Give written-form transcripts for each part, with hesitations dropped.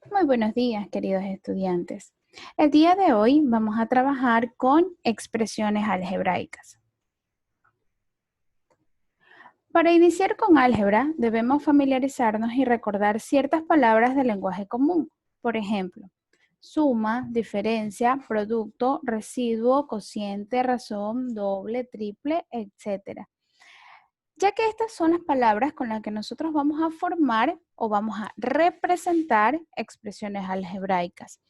Muy buenos días, queridos estudiantes. El día de hoy vamos a trabajar con expresiones algebraicas. Para iniciar con álgebra, debemos familiarizarnos y recordar ciertas palabras del lenguaje común. Por ejemplo, suma, diferencia, producto, residuo, cociente, razón, doble, triple, etc. Ya que estas son las palabras con las que nosotros vamos a formar o vamos a representar expresiones algebraicas.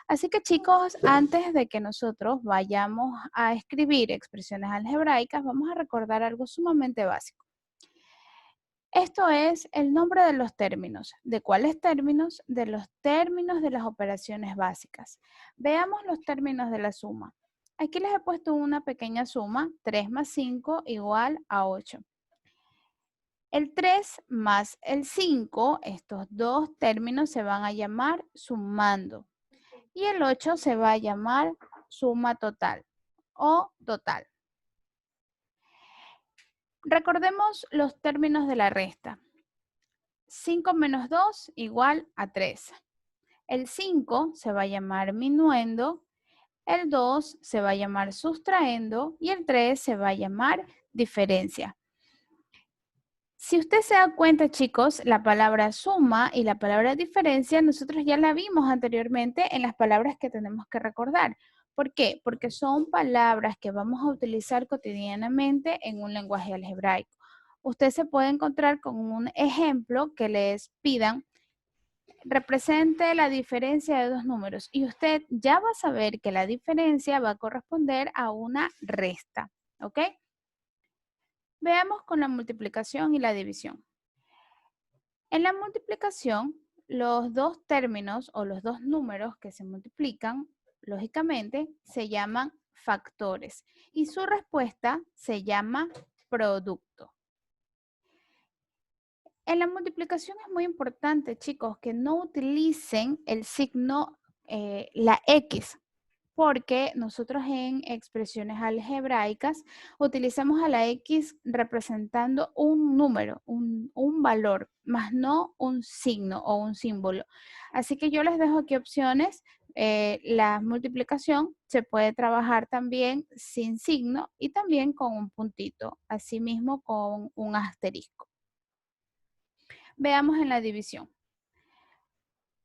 Así que chicos, antes de que nosotros vayamos a escribir expresiones algebraicas, vamos a recordar algo sumamente básico. Esto es el nombre de los términos. ¿De cuáles términos? De los términos de las operaciones básicas. Veamos los términos de la suma. Aquí les he puesto una pequeña suma, 3 más 5 igual a 8. El 3 más el 5, estos dos términos se van a llamar sumando. Y el 8 se va a llamar suma total o total. Recordemos los términos de la resta. 5 menos 2 igual a 3. El 5 se va a llamar minuendo, el 2 se va a llamar sustraendo y el 3 se va a llamar diferencia. Si usted se da cuenta, chicos, la palabra suma y la palabra diferencia, nosotros ya la vimos anteriormente en las palabras que tenemos que recordar. ¿Por qué? Porque son palabras que vamos a utilizar cotidianamente en un lenguaje algebraico. Usted se puede encontrar con un ejemplo que les pidan, represente la diferencia de dos números y usted ya va a saber que la diferencia va a corresponder a una resta, ¿ok? Veamos con la multiplicación y la división. En la multiplicación, los dos términos o los dos números que se multiplican, lógicamente, se llaman factores y su respuesta se llama producto. En la multiplicación es muy importante, chicos, que no utilicen el signo, la X, porque nosotros en expresiones algebraicas utilizamos a la X representando un número, un valor, más no un signo o un símbolo. Así que yo les dejo aquí opciones. La multiplicación se puede trabajar también sin signo y también con un puntito, asimismo con un asterisco. Veamos en la división.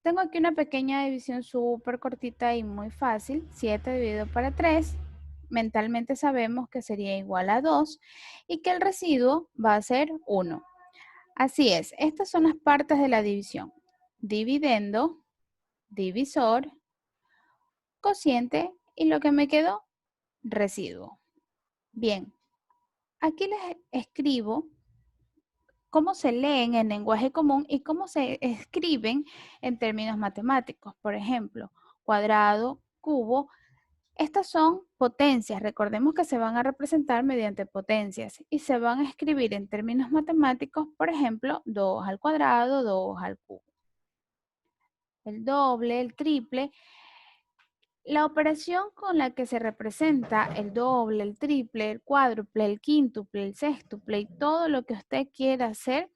Tengo aquí una pequeña división súper cortita y muy fácil. 7 dividido para 3. Mentalmente sabemos que sería igual a 2 y que el residuo va a ser 1. Así es, estas son las partes de la división. Dividendo, divisor, cociente y lo que me quedó, residuo. Bien, aquí les escribo cómo se leen en lenguaje común y cómo se escriben en términos matemáticos. Por ejemplo, cuadrado, cubo. Estas son potencias. Recordemos que se van a representar mediante potencias y se van a escribir en términos matemáticos, por ejemplo, 2 al cuadrado, 2 al cubo. El doble, el triple. La operación con la que se representa el doble, el triple, el cuádruple, el quíntuple, el sextuple y todo lo que usted quiera hacer,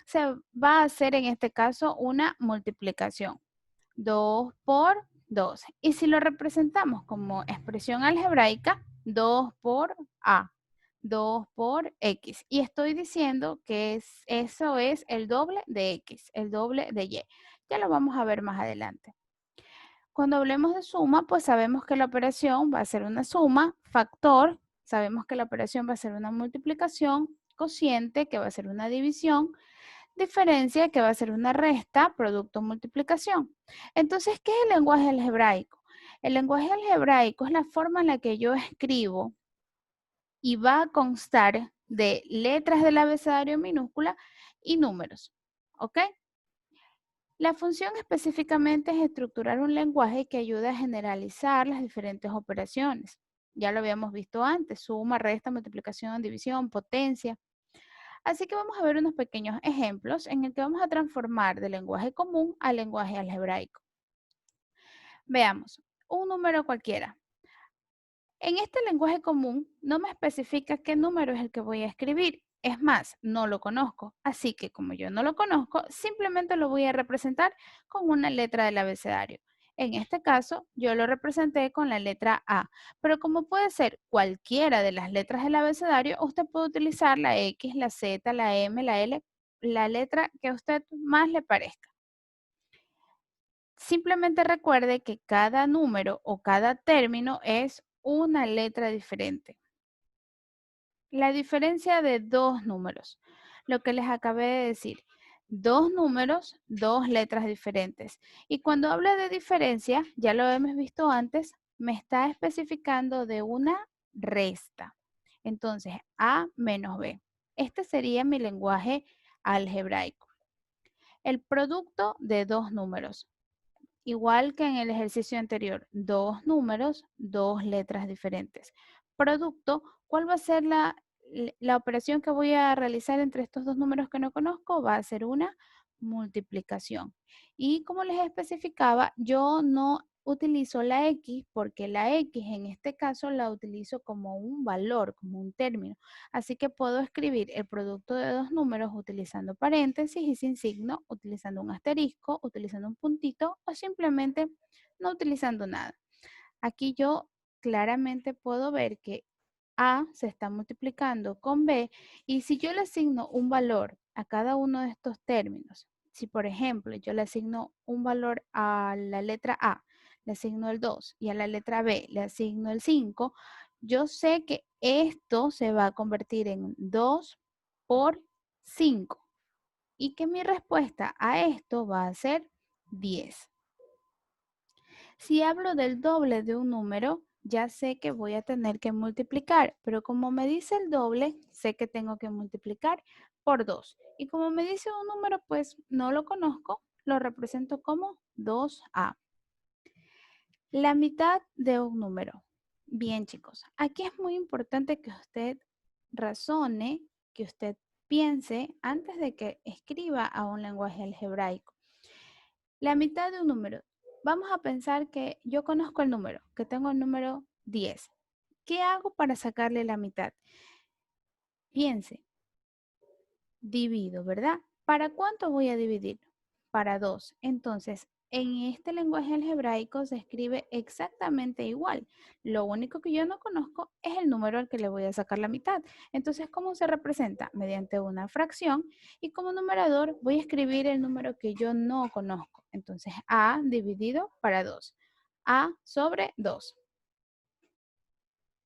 se va a hacer en este caso una multiplicación. 2 por 2. Y si lo representamos como expresión algebraica, 2 por A, 2 por X. Y estoy diciendo que eso es el doble de X, el doble de Y. Ya lo vamos a ver más adelante. Cuando hablemos de suma, pues sabemos que la operación va a ser una suma, factor, sabemos que la operación va a ser una multiplicación, cociente, que va a ser una división, diferencia, que va a ser una resta, producto, multiplicación. Entonces, ¿qué es el lenguaje algebraico? El lenguaje algebraico es la forma en la que yo escribo y va a constar de letras del abecedario minúscula y números. ¿Ok? La función específicamente es estructurar un lenguaje que ayude a generalizar las diferentes operaciones. Ya lo habíamos visto antes, suma, resta, multiplicación, división, potencia. Así que vamos a ver unos pequeños ejemplos en el que vamos a transformar del lenguaje común al lenguaje algebraico. Veamos, un número cualquiera. En este lenguaje común no me especifica qué número es el que voy a escribir. Es más, no lo conozco. Así que como yo no lo conozco, simplemente lo voy a representar con una letra del abecedario. En este caso, yo lo representé con la letra A, pero como puede ser cualquiera de las letras del abecedario, usted puede utilizar la X, la Z, la M, la L, la letra que a usted más le parezca. Simplemente recuerde que cada número o cada término es una letra diferente. La diferencia de dos números, lo que les acabé de decir, dos números, dos letras diferentes. Y cuando habla de diferencia, ya lo hemos visto antes, me está especificando de una resta. Entonces, A menos B. Este sería mi lenguaje algebraico. El producto de dos números. Igual que en el ejercicio anterior, dos números, dos letras diferentes. Producto, ¿cuál va a ser la operación que voy a realizar entre estos dos números que no conozco? Va a ser una multiplicación. Y como les especificaba, yo no utilizo la X porque la X en este caso la utilizo como un valor, como un término. Así que puedo escribir el producto de dos números utilizando paréntesis y sin signo, utilizando un asterisco, utilizando un puntito o simplemente no utilizando nada. Aquí yo claramente puedo ver que A se está multiplicando con B y si yo le asigno un valor a cada uno de estos términos, si por ejemplo yo le asigno un valor a la letra A, le asigno el 2 y a la letra B le asigno el 5, yo sé que esto se va a convertir en 2 por 5 y que mi respuesta a esto va a ser 10. Si hablo del doble de un número, ya sé que voy a tener que multiplicar, pero como me dice el doble, sé que tengo que multiplicar por 2. Y como me dice un número, pues no lo conozco, lo represento como 2A. La mitad de un número. Bien, chicos, aquí es muy importante que usted razone, que usted piense antes de que escriba a un lenguaje algebraico. La mitad de un número. Vamos a pensar que yo conozco el número, que tengo el número 10. ¿Qué hago para sacarle la mitad? Piense, divido, ¿verdad? ¿Para cuánto voy a dividir? Para 2. Entonces, en este lenguaje algebraico se escribe exactamente igual. Lo único que yo no conozco es el número al que le voy a sacar la mitad. Entonces, ¿cómo se representa? Mediante una fracción y como numerador voy a escribir el número que yo no conozco. Entonces, A dividido para 2. A sobre 2.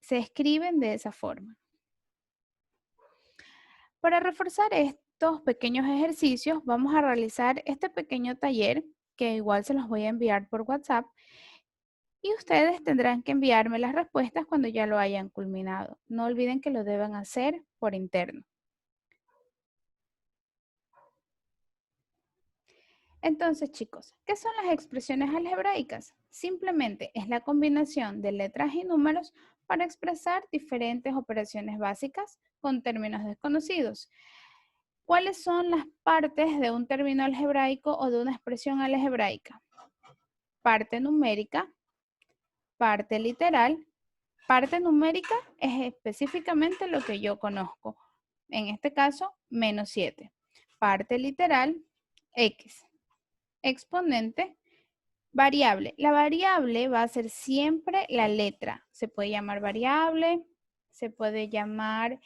Se escriben de esa forma. Para reforzar estos pequeños ejercicios, vamos a realizar este pequeño taller que igual se los voy a enviar por WhatsApp y ustedes tendrán que enviarme las respuestas cuando ya lo hayan culminado. No olviden que lo deben hacer por interno. Entonces, chicos, ¿qué son las expresiones algebraicas? Simplemente es la combinación de letras y números para expresar diferentes operaciones básicas con términos desconocidos. ¿Cuáles son las partes de un término algebraico o de una expresión algebraica? Parte numérica, parte literal. Parte numérica es específicamente lo que yo conozco. En este caso, -7. Parte literal, X. Exponente, variable. La variable va a ser siempre la letra. Se puede llamar variable, se puede llamar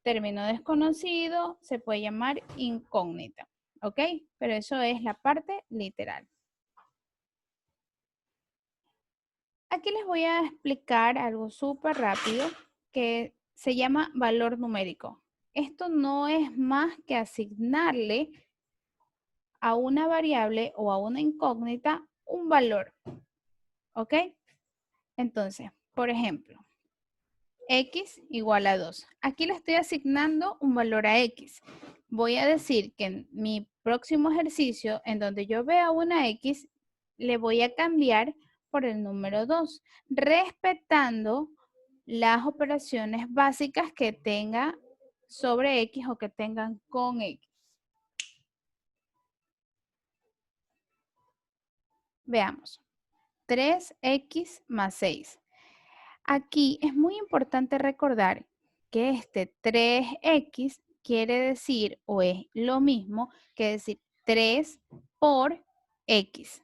término desconocido, se puede llamar incógnita. ¿Ok? Pero eso es la parte literal. Aquí les voy a explicar algo súper rápido que se llama valor numérico. Esto no es más que asignarle a una variable o a una incógnita un valor. ¿Ok? Entonces, por ejemplo, x igual a 2. Aquí le estoy asignando un valor a x. Voy a decir que en mi próximo ejercicio, en donde yo vea una x, le voy a cambiar por el número 2, respetando las operaciones básicas que tenga sobre x o que tengan con x. Veamos. 3x más 6. Aquí es muy importante recordar que este 3x quiere decir o es lo mismo que decir 3 por X.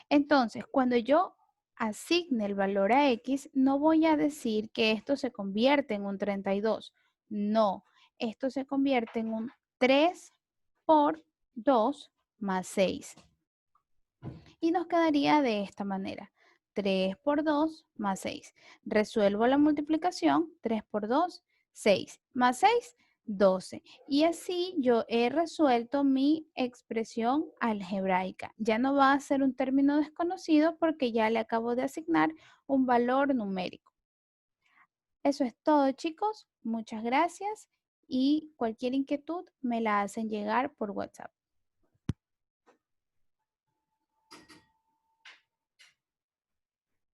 Entonces, cuando yo asigne el valor a X, no voy a decir que esto se convierte en un 32. No, esto se convierte en un 3 por 2 más 6. Y nos quedaría de esta manera. 3 por 2 más 6. Resuelvo la multiplicación. 3 por 2, 6. Más 6, 12. Y así yo he resuelto mi expresión algebraica. Ya no va a ser un término desconocido porque ya le acabo de asignar un valor numérico. Eso es todo, chicos. Muchas gracias y cualquier inquietud me la hacen llegar por WhatsApp.